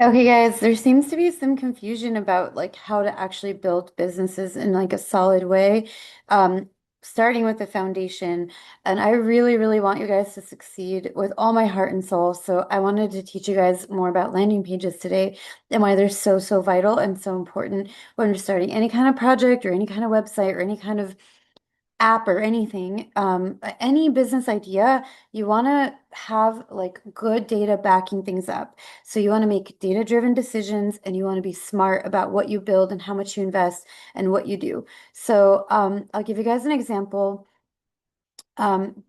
Okay, guys, there seems to be some confusion about like how to actually build businesses in like a solid way, um, starting with the foundation. And I really, really want you guys to succeed with all my heart and soul. So I wanted to teach you guys more about landing pages today and why they're so, so vital and so important when you're starting any kind of project or any kind of website or any kind of app or anything, any business idea, you want to have like good data backing things up. So you want to make data-driven decisions and you want to be smart about what you build and how much you invest and what you do. So I'll give you guys an example.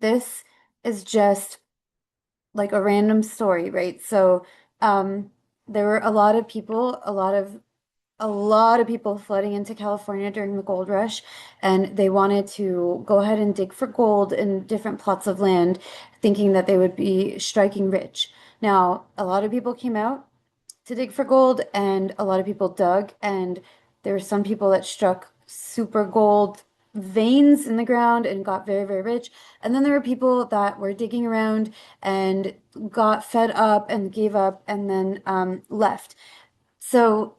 This is just like a random story, right? So there were a lot of people, a lot of people flooding into California during the gold rush, and they wanted to go ahead and dig for gold in different plots of land, thinking that they would be striking rich. Now, a lot of people came out to dig for gold, and a lot of people dug, and there were some people that struck super gold veins in the ground and got very, very rich. And then there were people that were digging around and got fed up and gave up and then left. So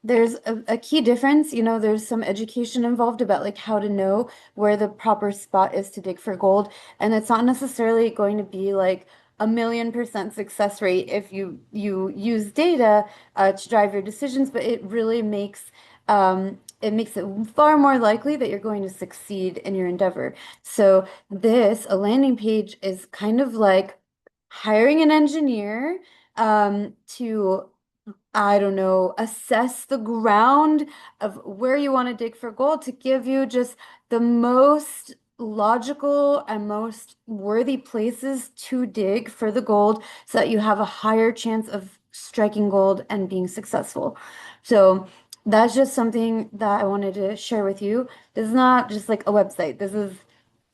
there's a key difference. There's some education involved about like how to know where the proper spot is to dig for gold. And it's not necessarily going to be like 1,000,000% success rate if you use data to drive your decisions, but it makes it far more likely that you're going to succeed in your endeavor. So a landing page is kind of like hiring an engineer to I don't know, assess the ground of where you want to dig for gold to give you just the most logical and most worthy places to dig for the gold so that you have a higher chance of striking gold and being successful. So that's just something that I wanted to share with you. This is not just like a website. This is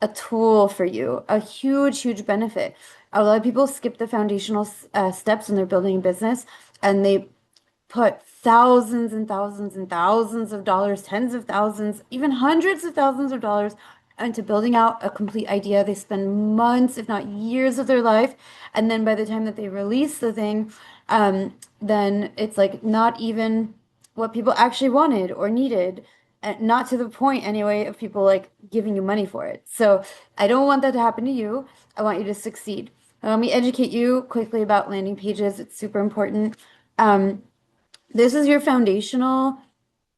a tool for you, a huge, huge benefit. A lot of people skip the foundational steps when they're building a business and they put thousands and thousands and thousands of dollars, tens of thousands, even hundreds of thousands of dollars into building out a complete idea. They spend months, if not years of their life. And then by the time that they release the thing, then it's like not even what people actually wanted or needed. Not to the point, anyway, of people like giving you money for it. So I don't want that to happen to you. I want you to succeed. Let me educate you quickly about landing pages. It's super important. Um, this is your foundational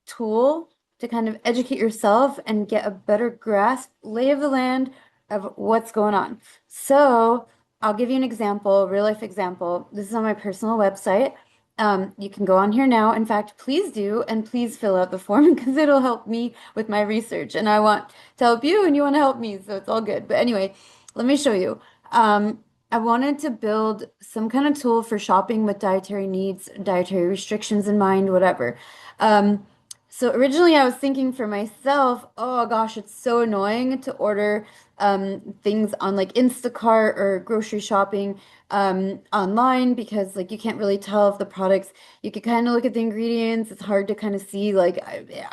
tool to kind of educate yourself and get a better grasp, lay of the land of what's going on. So I'll give you an example, real life example. This is on my personal website. You can go on here now. In fact, please do, and please fill out the form because it'll help me with my research. And I want to help you, and you want to help me, so it's all good. But anyway, let me show you. I wanted to build some kind of tool for shopping with dietary needs, dietary restrictions in mind, whatever. Um, so originally I was thinking for myself, oh gosh, it's so annoying to order things on like Instacart or grocery shopping online because like you can't really tell if the products, you can kind of look at the ingredients. It's hard to kind of see like,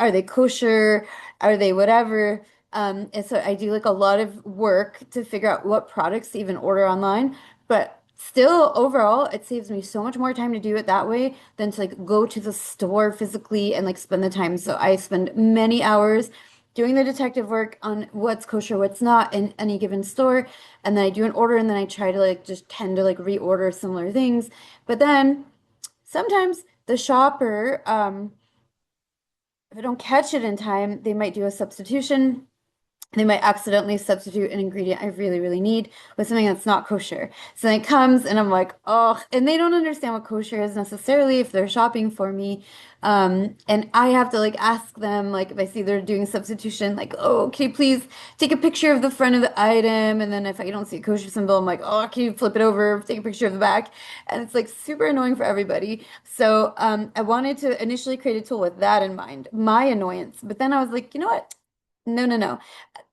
are they kosher? Are they whatever? And so I do like a lot of work to figure out what products to even order online. But still, overall, it saves me so much more time to do it that way than to like go to the store physically and like spend the time. So I spend many hours doing the detective work on what's kosher, what's not in any given store. And then I do an order and then I try to like just tend to like reorder similar things. But then sometimes the shopper, if I don't catch it in time, they might do a substitution. They might accidentally substitute an ingredient I really, really need with something that's not kosher. So then it comes and I'm like, oh, and they don't understand what kosher is necessarily if they're shopping for me. And I have to like ask them, like if I see they're doing substitution, like, oh, okay, please take a picture of the front of the item. And then if I don't see a kosher symbol, I'm like, oh, can you flip it over, take a picture of the back? And it's like super annoying for everybody. So I wanted to initially create a tool with that in mind, my annoyance. But then I was like, you know what? No, no, no.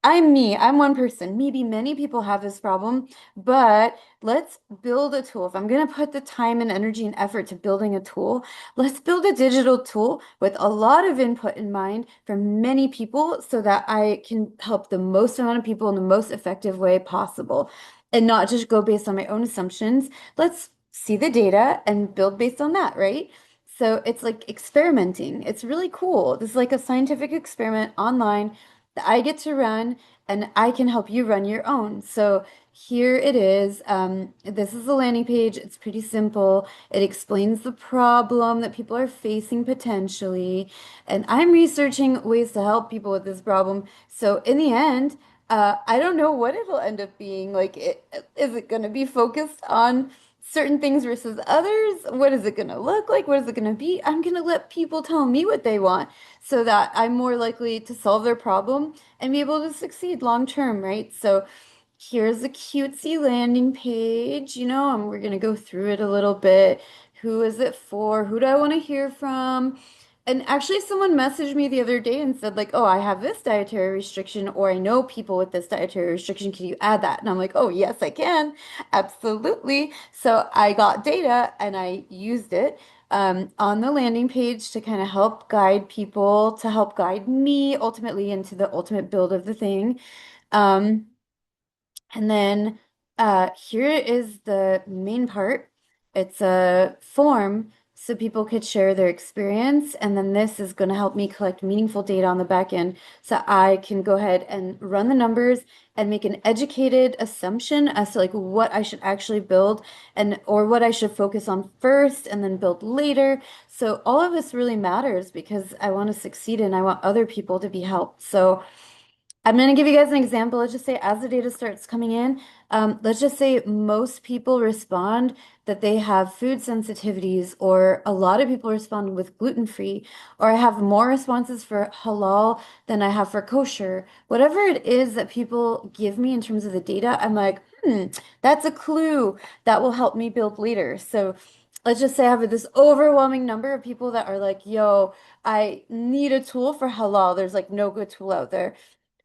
I'm me. I'm one person. Maybe many people have this problem, but let's build a tool. If I'm going to put the time and energy and effort to building a tool, let's build a digital tool with a lot of input in mind from many people so that I can help the most amount of people in the most effective way possible and not just go based on my own assumptions. Let's see the data and build based on that, right? So it's like experimenting. It's really cool. This is like a scientific experiment online that I get to run, and I can help you run your own. So here it is. This is the landing page. It's pretty simple. It explains the problem that people are facing potentially, and I'm researching ways to help people with this problem. So in the end, I don't know what it'll end up being. Is it going to be focused on certain things versus others? What is it going to look like? What is it going to be? I'm going to let people tell me what they want so that I'm more likely to solve their problem and be able to succeed long term, right? So here's a cutesy landing page, and we're going to go through it a little bit. Who is it for? Who do I want to hear from? And actually, someone messaged me the other day and said, like, oh, I have this dietary restriction, or I know people with this dietary restriction. Can you add that? And I'm like, oh, yes, I can. Absolutely. So I got data and I used it on the landing page to kind of help guide people, to help guide me ultimately into the ultimate build of the thing. Um, and then here is the main part. It's a form so people could share their experience. And then this is going to help me collect meaningful data on the back end so I can go ahead and run the numbers and make an educated assumption as to like what I should actually build and or what I should focus on first and then build later. So all of this really matters because I want to succeed and I want other people to be helped. So I'm going to give you guys an example. Let's just say as the data starts coming in, let's just say most people respond that they have food sensitivities, or a lot of people respond with gluten-free, or I have more responses for halal than I have for kosher. Whatever it is that people give me in terms of the data, I'm like, that's a clue that will help me build later. So let's just say I have this overwhelming number of people that are like, yo, I need a tool for halal. There's like no good tool out there.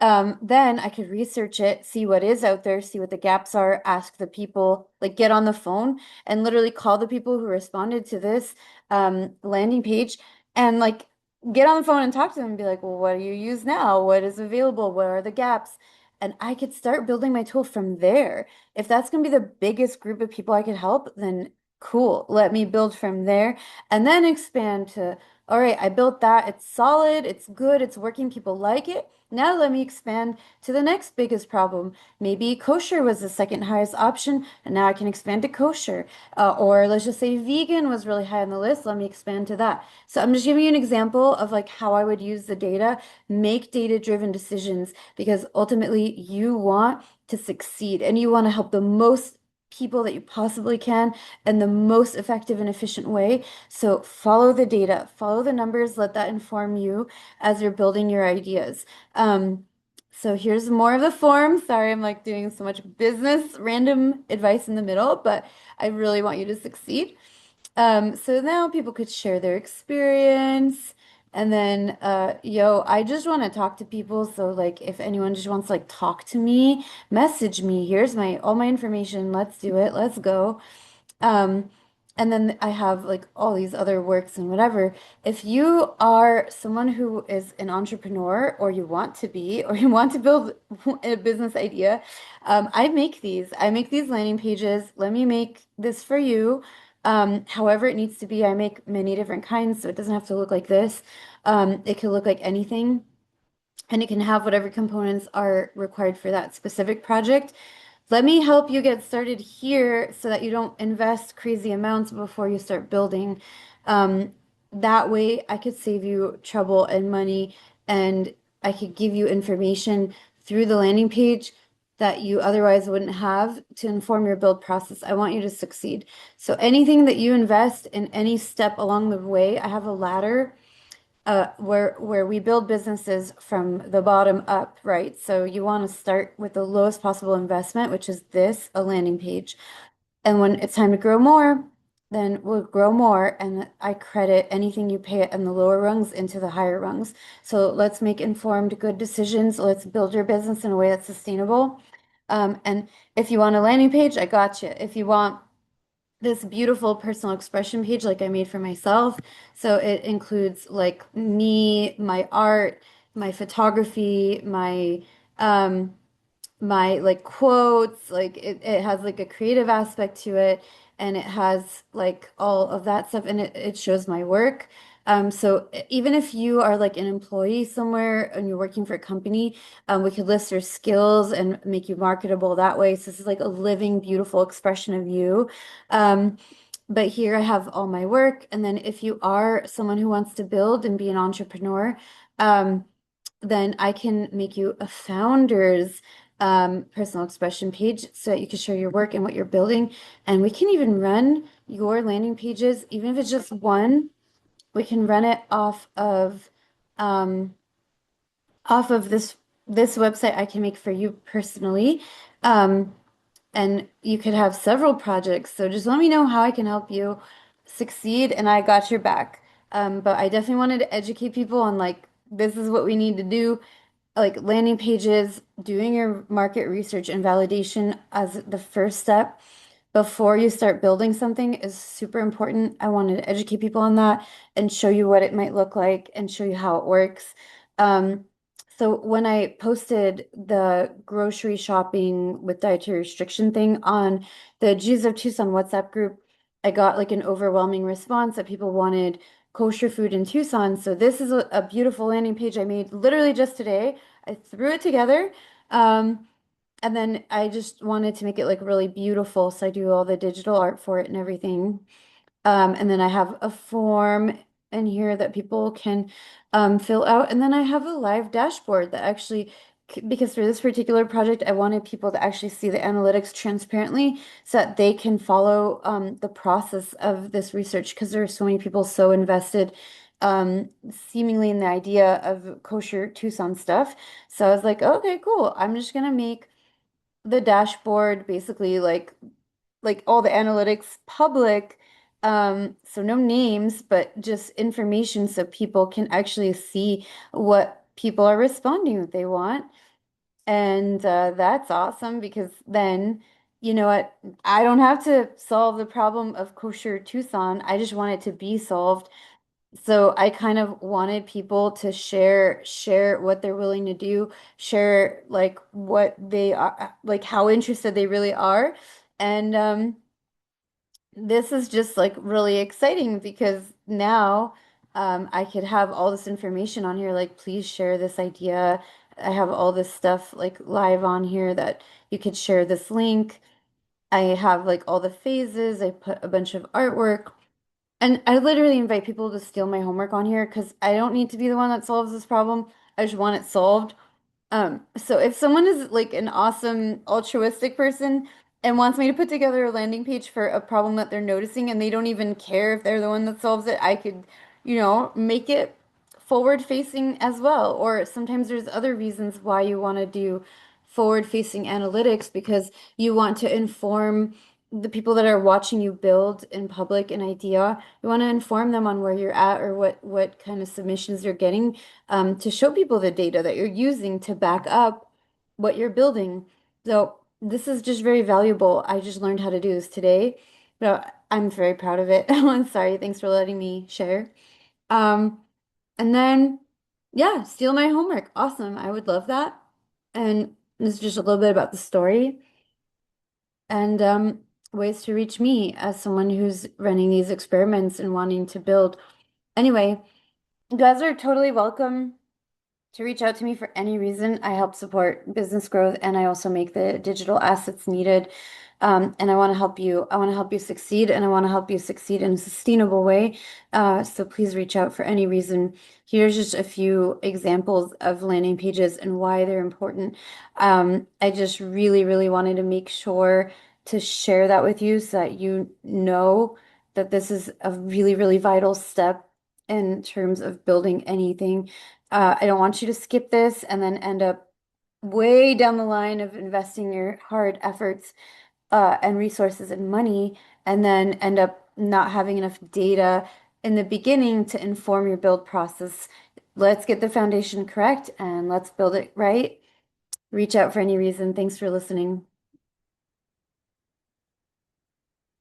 Then I could research it, see what is out there, see what the gaps are, ask the people, like get on the phone and literally call the people who responded to this landing page and like get on the phone and talk to them and be like, well, what do you use now? What is available? What are the gaps? And I could start building my tool from there. If that's going to be the biggest group of people I could help, then cool. Let me build from there and then expand to, all right, I built that. It's solid. It's good. It's working. People like it. Now let me expand to the next biggest problem. Maybe kosher was the second highest option, and now I can expand to kosher. Or let's just say vegan was really high on the list. Let me expand to that. So I'm just giving you an example of like how I would use the data, make data-driven decisions, because ultimately you want to succeed and you want to help the most people that you possibly can in the most effective and efficient way. So follow the data, follow the numbers, let that inform you as you're building your ideas. So here's more of the form. Sorry, I'm like doing so much business random advice in the middle, but I really want you to succeed. So now people could share their experience. And then, I just want to talk to people. So like if anyone just wants to like talk to me, message me. Here's my all my information. Let's do it. Let's go. Um, and then I have like all these other works and whatever. If you are someone who is an entrepreneur or you want to be, or you want to build a business idea, I make these. I make these landing pages. Let me make this for you. However it needs to be. I make many different kinds, so it doesn't have to look like this. It could look like anything and it can have whatever components are required for that specific project. Let me help you get started here so that you don't invest crazy amounts before you start building. Um, that way, I could save you trouble and money, and I could give you information through the landing page that you otherwise wouldn't have to inform your build process. I want you to succeed. So anything that you invest in any step along the way, I have a ladder where we build businesses from the bottom up, right? So you want to start with the lowest possible investment, which is this, a landing page. And when it's time to grow more, then we'll grow more, and I credit anything you pay in the lower rungs into the higher rungs. So let's make informed, good decisions. Let's build your business in a way that's sustainable. And if you want a landing page, I got you. If you want this beautiful personal expression page like I made for myself. So it includes like me, my art, my photography, my like quotes, like it has like a creative aspect to it. and it has like all of that stuff, and it shows my work. So even if you are like an employee somewhere and you're working for a company, we could list your skills and make you marketable that way. So this is like a living, beautiful expression of you. Um, but here I have all my work. And then if you are someone who wants to build and be an entrepreneur, um, then I can make you a founder's personal expression page so that you can share your work and what you're building. And we can even run your landing pages, even if it's just one, we can run it um, off of this website I can make for you personally. Um, and you could have several projects. So just let me know how I can help you succeed, and I got your back. But I definitely wanted to educate people on like this is what we need to do, like landing pages, doing your market research and validation as the first step before you start building something is super important. I wanted to educate people on that and show you what it might look like and show you how it works. Um, so when I posted the grocery shopping with dietary restriction thing on the Jesus of Tucson WhatsApp group, I got like an overwhelming response that people wanted kosher food in Tucson. So this is a beautiful landing page I made literally just today. I threw it together. And then I just wanted to make it like really beautiful. So I do all the digital art for it and everything. And then I have a form in here that people can fill out. And then I have a live dashboard that actually, because for this particular project, I wanted people to actually see the analytics transparently so that they can follow the process of this research because there are so many people so invested seemingly in the idea of kosher Tucson stuff. So I was like, okay, cool. I'm just gonna make the dashboard basically like all the analytics public, so no names but just information so people can actually see what people are responding that they want. And that's awesome because then you know what, I don't have to solve the problem of kosher Tucson, I just want it to be solved. So I kind of wanted people to share what they're willing to do, share like what they are, like how interested they really are. And this is just like really exciting because now I could have all this information on here, like please share this idea. I have all this stuff like live on here that you could share this link. I have like all the phases. I put a bunch of artwork. And I literally invite people to steal my homework on here because I don't need to be the one that solves this problem. I just want it solved. So if someone is like an awesome altruistic person and wants me to put together a landing page for a problem that they're noticing and they don't even care if they're the one that solves it, I could, make it forward facing as well. Or sometimes there's other reasons why you want to do forward facing analytics because you want to inform the people that are watching you build in public an idea. You want to inform them on where you're at or what kind of submissions you're getting, to show people the data that you're using to back up what you're building. So this is just very valuable. I just learned how to do this today. So I'm very proud of it. I'm sorry. Thanks for letting me share. Um, and then, yeah, steal my homework. Awesome. I would love that. And this is just a little bit about the story and ways to reach me as someone who's running these experiments and wanting to build. Anyway, you guys are totally welcome to reach out to me for any reason. I help support business growth and I also make the digital assets needed. And I want to help you. I want to help you succeed and I want to help you succeed in a sustainable way. So please reach out for any reason. Here's just a few examples of landing pages and why they're important. I just really, really wanted to make sure to share that with you so that you know that this is a really, really vital step in terms of building anything. I don't want you to skip this and then end up way down the line of investing your hard efforts and resources and money, and then end up not having enough data in the beginning to inform your build process. Let's get the foundation correct and let's build it right. Reach out for any reason. Thanks for listening.